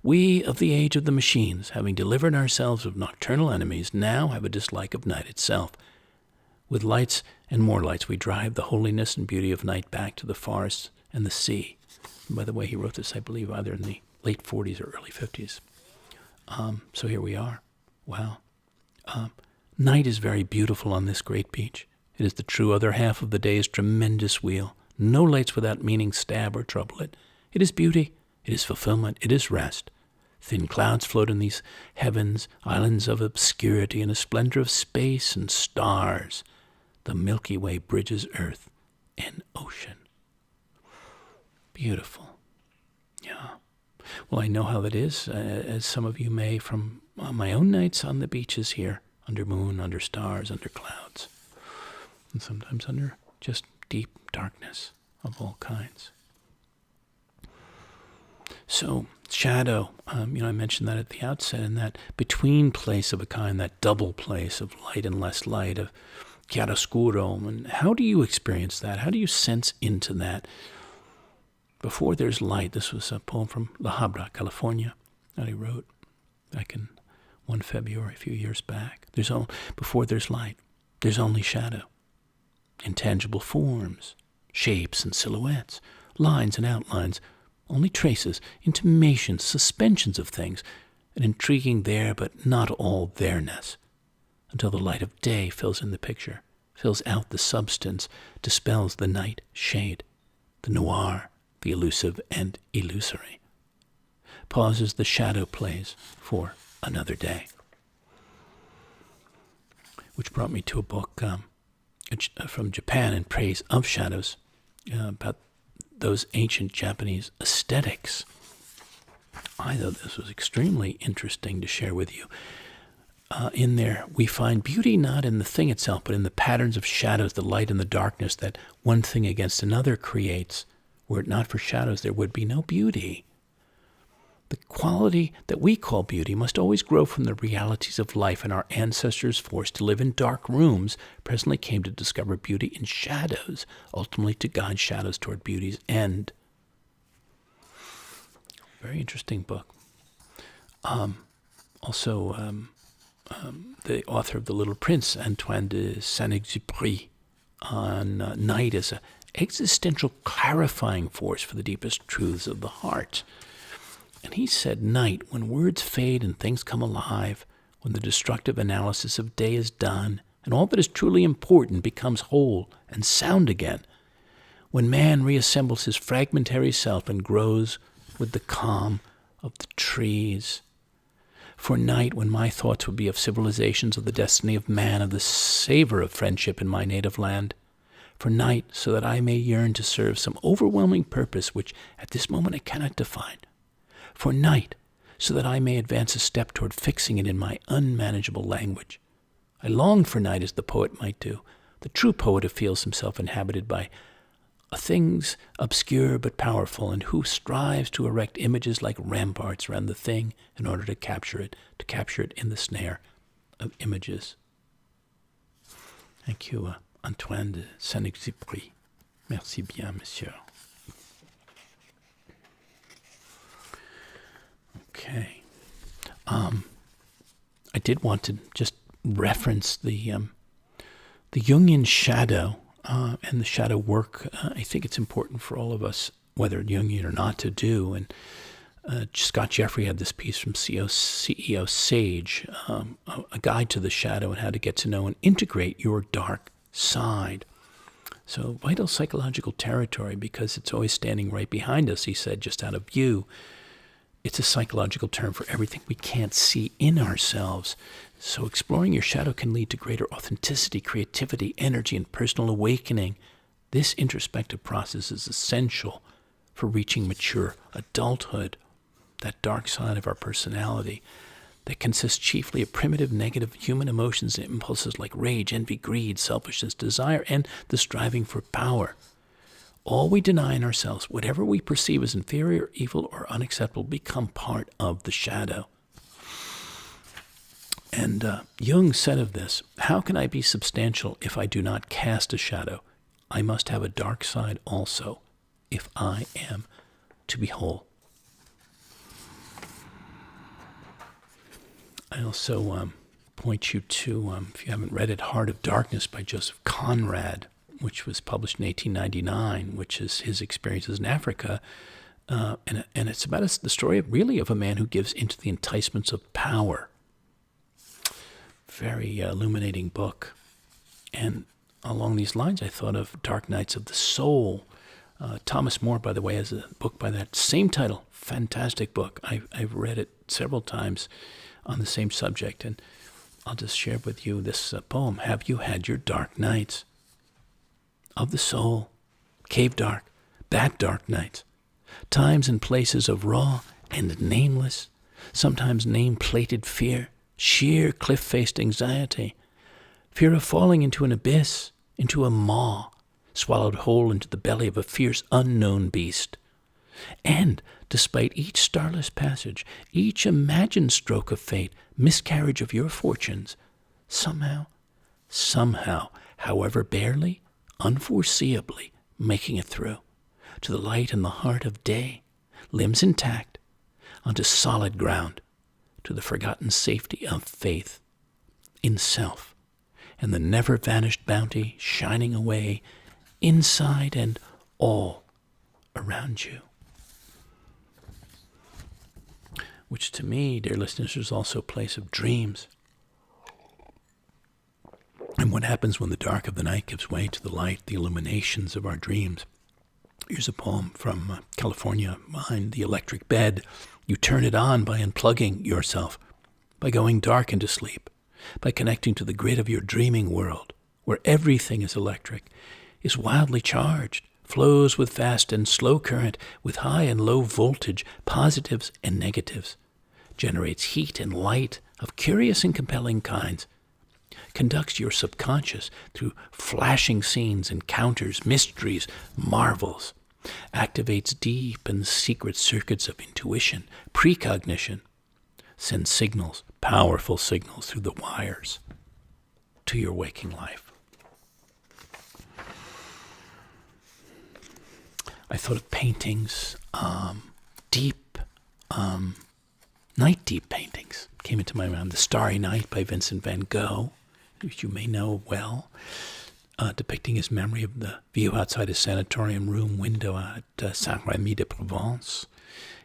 We of the age of the machines, having delivered ourselves of nocturnal enemies, now have a dislike of night itself. With lights and more lights, we drive the holiness and beauty of night back to the forests and the sea. And by the way, he wrote this, I believe, either in the late 40s or early 50s. So here we are. Wow. Night is very beautiful on this great beach. It is the true other half of the day's tremendous wheel. No lights without meaning stab or trouble it. It is beauty. It is fulfillment. It is rest. Thin clouds float in these heavens, islands of obscurity in a splendor of space and stars. The Milky Way bridges earth and ocean. Beautiful. Yeah. Well, I know how that is, as some of you may from my own nights on the beaches here, under moon, under stars, under clouds, and sometimes under just deep darkness of all kinds. So shadow, I mentioned that at the outset, in that between place of a kind, that double place of light and less light, of chiaroscuro. And how do you experience that? How do you sense into that? Before there's light, this was a poem from La Habra, California, that he wrote back in 1 February, a few years back. Before there's light, there's only shadow. Intangible forms, shapes and silhouettes, lines and outlines, only traces, intimations, suspensions of things, an intriguing there but not all there-ness, until the light of day fills in the picture, fills out the substance, dispels the night shade, the noir, the elusive and illusory, pauses the shadow plays for another day. Which brought me to a book from Japan in praise of shadows, about those ancient Japanese aesthetics. I thought this was extremely interesting to share with you. In there, we find beauty not in the thing itself, but in the patterns of shadows, the light and the darkness that one thing against another creates. Were it not for shadows, there would be no beauty. The quality that we call beauty must always grow from the realities of life, and our ancestors, forced to live in dark rooms, presently came to discover beauty in shadows, ultimately to guide shadows toward beauty's end. Very interesting book. Also, the author of The Little Prince, Antoine de Saint-Exupéry, on night as an existential clarifying force for the deepest truths of the heart. And he said, night, when words fade and things come alive, when the destructive analysis of day is done, and all that is truly important becomes whole and sound again, when man reassembles his fragmentary self and grows with the calm of the trees. For night, when my thoughts would be of civilizations, of the destiny of man, of the savor of friendship in my native land. For night, so that I may yearn to serve some overwhelming purpose which at this moment I cannot define. For night, so that I may advance a step toward fixing it in my unmanageable language. I long for night as the poet might do, the true poet who feels himself inhabited by things obscure but powerful, and who strives to erect images like ramparts around the thing in order to capture it in the snare of images. Thank you, Antoine de Saint-Exupéry. Merci bien, monsieur. Okay. I did want to just reference the Jungian shadow and the shadow work. I think it's important for all of us, whether Jungian or not, to do. And Scott Jeffrey had this piece from CEO Sage, a guide to the shadow and how to get to know and integrate your dark side. So vital psychological territory, because it's always standing right behind us, he said, just out of view. It's a psychological term for everything we can't see in ourselves. So exploring your shadow can lead to greater authenticity, creativity, energy, and personal awakening. This introspective process is essential for reaching mature adulthood, that dark side of our personality that consists chiefly of primitive negative human emotions and impulses like rage, envy, greed, selfishness, desire, and the striving for power. All we deny in ourselves, whatever we perceive as inferior, evil, or unacceptable, become part of the shadow. And Jung said of this, how can I be substantial if I do not cast a shadow? I must have a dark side also, if I am to be whole. I also point you to, if you haven't read it, Heart of Darkness by Joseph Conrad, which was published in 1899, which is his experiences in Africa. And it's about the story of a man who gives into the enticements of power. Very illuminating book. And along these lines, I thought of Dark Nights of the Soul. Thomas More, by the way, has a book by that same title. Fantastic book. I've read it several times on the same subject. And I'll just share with you this poem. Have you had your dark nights? Of the soul, cave dark, bat dark nights, times and places of raw and nameless, sometimes name-plated fear, sheer cliff-faced anxiety, fear of falling into an abyss, into a maw, swallowed whole into the belly of a fierce unknown beast, And despite each starless passage, each imagined stroke of fate, miscarriage of your fortunes, somehow, however barely, unforeseeably, making it through, to the light and the heart of day, limbs intact, onto solid ground, to the forgotten safety of faith in self, and the never-vanished bounty shining away inside and all around you. Which to me, dear listeners, is also a place of dreams. And what happens when the dark of the night gives way to the light, the illuminations of our dreams? Here's a poem from California, Behind the Electric Bed. You turn it on by unplugging yourself, by going dark into sleep, by connecting to the grid of your dreaming world, where everything is electric, is wildly charged, flows with fast and slow current, with high and low voltage, positives and negatives, generates heat and light of curious and compelling kinds, conducts your subconscious through flashing scenes, encounters, mysteries, marvels, activates deep and secret circuits of intuition, precognition, sends signals, powerful signals through the wires to your waking life. I thought of paintings, night deep paintings came into my mind. The Starry Night by Vincent van Gogh, which you may know well, depicting his memory of the view outside his sanatorium room window at Saint-Rémy-de-Provence.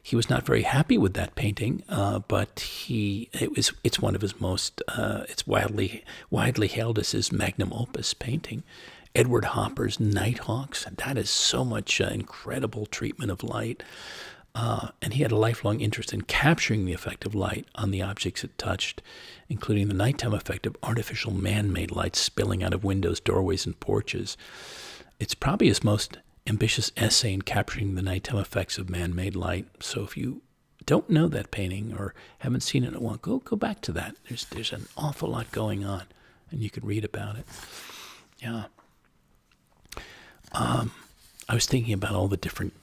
He was not very happy with that painting, but it's one of his most, it's widely hailed as his magnum opus painting. Edward Hopper's Nighthawks, that is so much incredible treatment of light. And he had a lifelong interest in capturing the effect of light on the objects it touched, including the nighttime effect of artificial man-made light spilling out of windows, doorways, and porches. It's probably his most ambitious essay in capturing the nighttime effects of man-made light. So if you don't know that painting or haven't seen it in a while, go back to that. There's an awful lot going on, and you could read about it. Yeah. I was thinking about all the different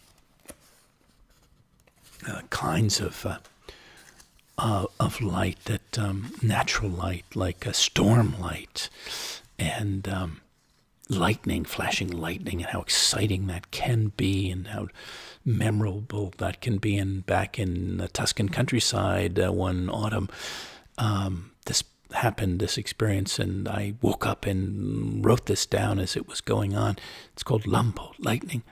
kinds of light, that natural light, like a storm light, and lightning, flashing lightning, and how exciting that can be, and how memorable that can be. And back in the Tuscan countryside one autumn, this experience, and I woke up and wrote this down as it was going on. It's called Lampo, lightning.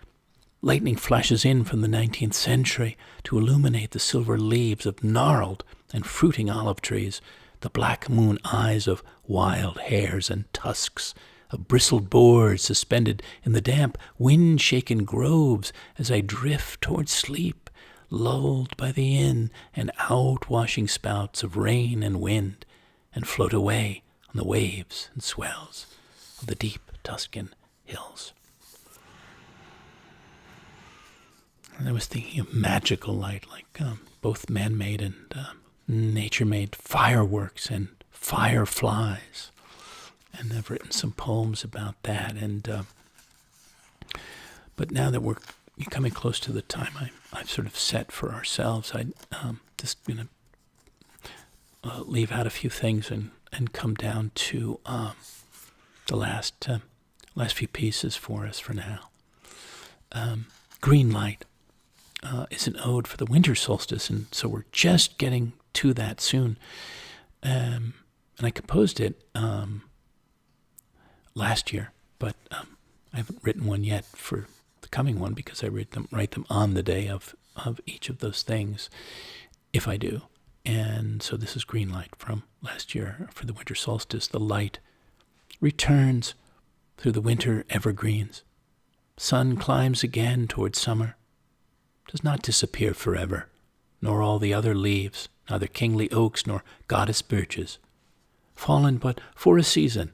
Lightning flashes in from the 19th century to illuminate the silver leaves of gnarled and fruiting olive trees, the black moon eyes of wild hares and tusks of bristled boars suspended in the damp, wind-shaken groves as I drift toward sleep, lulled by the in and out-washing spouts of rain and wind, and float away on the waves and swells of the deep Tuscan hills. And I was thinking of magical light, like both man-made and nature-made fireworks and fireflies. And I've written some poems about that. And but now that we're coming close to the time I've sort of set for ourselves, I'm just going to leave out a few things and come down to the last few pieces for us for now. Green light is an ode for the winter solstice, and so we're just getting to that soon. And I composed it last year, but I haven't written one yet for the coming one because I write them on the day of each of those things, if I do. And so this is Green Light from last year for the winter solstice. The light returns through the winter evergreens. Sun climbs again toward summer, does not disappear forever, nor all the other leaves, neither kingly oaks nor goddess birches, fallen but for a season.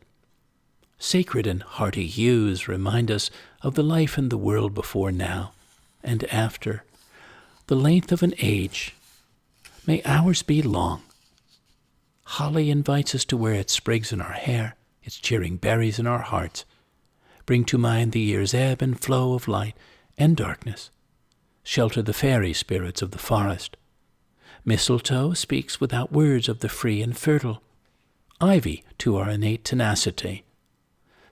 Sacred and hearty hues remind us of the life in the world before now and after. The length of an age, may ours be long. Holly invites us to wear its sprigs in our hair, its cheering berries in our hearts. Bring to mind the year's ebb and flow of light and darkness. shelter the fairy spirits of the forest. Mistletoe speaks without words of the free and fertile. Ivy to our innate tenacity.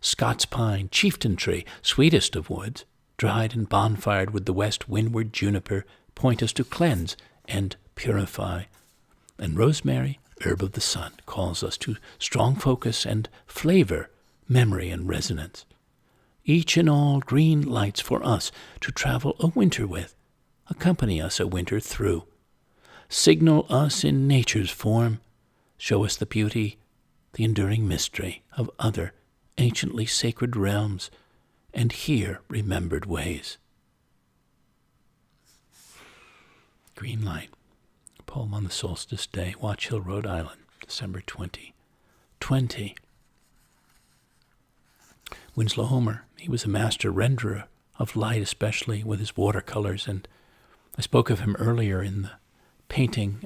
Scots pine, chieftain tree, sweetest of woods, dried and bonfired with the west windward juniper, point us to cleanse and purify. And rosemary, herb of the sun, calls us to strong focus and flavor, memory and resonance. Each and all green lights for us to travel a winter with, accompany us a winter through. Signal us in nature's form, show us the beauty, the enduring mystery of other anciently sacred realms, and here remembered ways. Green Light, a poem on the solstice day, Watch Hill, Rhode Island, December 2020. Winslow Homer, he was a master renderer of light, especially with his watercolors, and I spoke of him earlier in the painting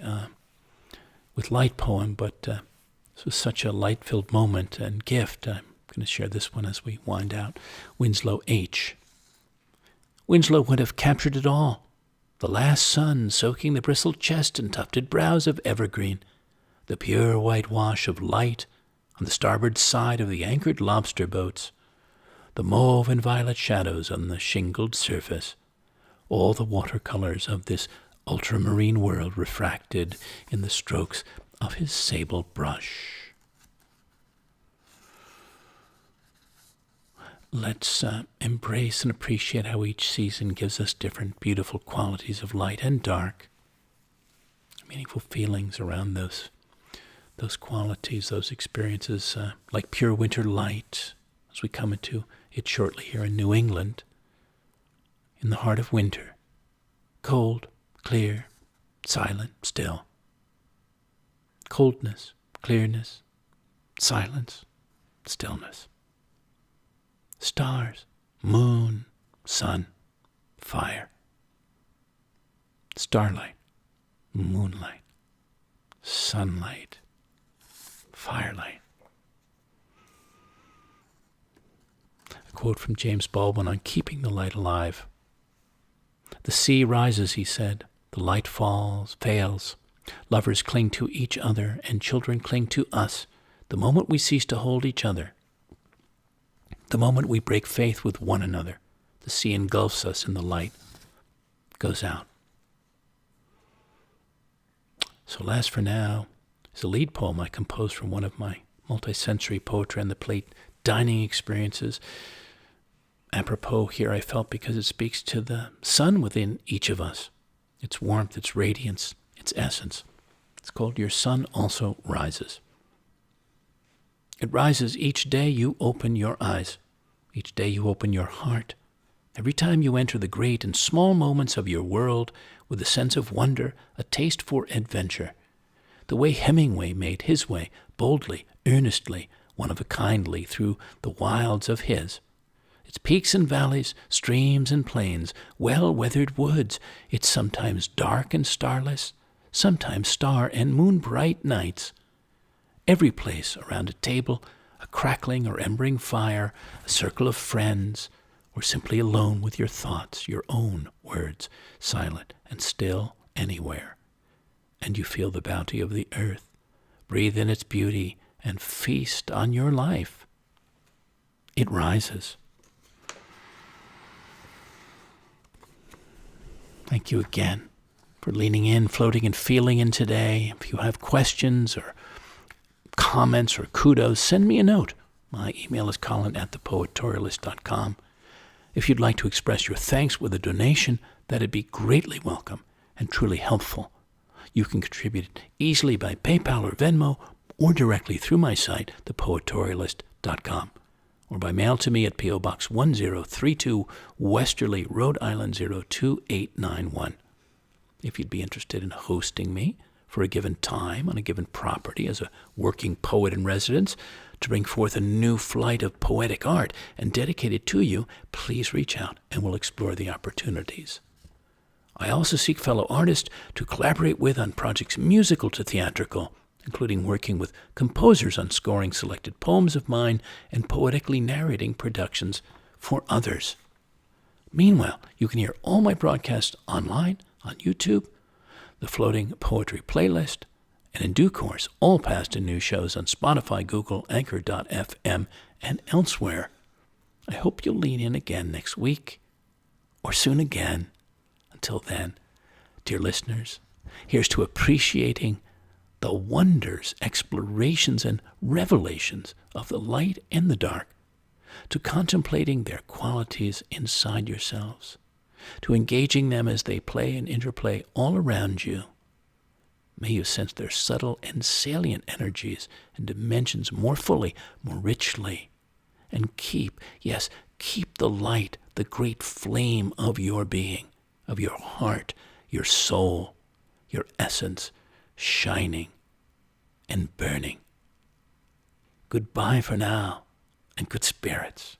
with light poem, but this was such a light-filled moment and gift. I'm going to share this one as we wind out. Winslow H. Winslow would have captured it all. The last sun soaking the bristled chest and tufted brows of evergreen, the pure white wash of light on the starboard side of the anchored lobster boats, the mauve and violet shadows on the shingled surface, all the watercolors of this ultramarine world refracted in the strokes of his sable brush. Let's embrace and appreciate how each season gives us different beautiful qualities of light and dark, meaningful feelings around those qualities, those experiences, like pure winter light, as we come into it shortly here in New England, in the heart of winter, cold, clear, silent, still. Coldness, clearness, silence, stillness. Stars, moon, sun, fire. Starlight, moonlight, sunlight, firelight. A quote from James Baldwin on keeping the light alive. The sea rises, he said. The light falls, fails. Lovers cling to each other, and children cling to us the moment we cease to hold each other. The moment we break faith with one another, the sea engulfs us and the light goes out. So Last for Now is a lead poem I composed from one of my multi-sensory poetry on the plate dining experiences. Apropos here, I felt, because it speaks to the sun within each of us, its warmth, its radiance, its essence. It's called Your Sun Also Rises. It rises each day you open your eyes, each day you open your heart, every time you enter the great and small moments of your world with a sense of wonder, a taste for adventure, the way Hemingway made his way, boldly, earnestly, one of a kindly, through the wilds of his. Its peaks and valleys, streams and plains, well-weathered woods, its sometimes dark and starless, sometimes star and moon-bright nights. Every place around a table, a crackling or embering fire, a circle of friends, or simply alone with your thoughts, your own words, silent and still anywhere. And you feel the bounty of the earth, breathe in its beauty, and feast on your life. It rises. Thank you again for leaning in, floating, and feeling in today. If you have questions or comments or kudos, send me a note. My email is colin@thepoetorialist.com. If you'd like to express your thanks with a donation, that'd be greatly welcome and truly helpful. You can contribute easily by PayPal or Venmo, or directly through my site, thepoetorialist.com, or by mail to me at P.O. Box 1032, Westerly, Rhode Island 02891. If you'd be interested in hosting me for a given time on a given property as a working poet in residence to bring forth a new flight of poetic art and dedicate it to you, please reach out and we'll explore the opportunities. I also seek fellow artists to collaborate with on projects musical to theatrical, including working with composers on scoring selected poems of mine and poetically narrating productions for others. Meanwhile, you can hear all my broadcasts online, on YouTube, the Floating Poetry Playlist, and in due course, all past and new shows on Spotify, Google, Anchor.fm, and elsewhere. I hope you'll lean in again next week, or soon again. Until then, dear listeners, here's to appreciating the wonders, explorations, and revelations of the light and the dark, to contemplating their qualities inside yourselves, to engaging them as they play and interplay all around you. May you sense their subtle and salient energies and dimensions more fully, more richly, and keep the light, the great flame of your being, of your heart, your soul, your essence, shining and burning. Goodbye for now, and good spirits.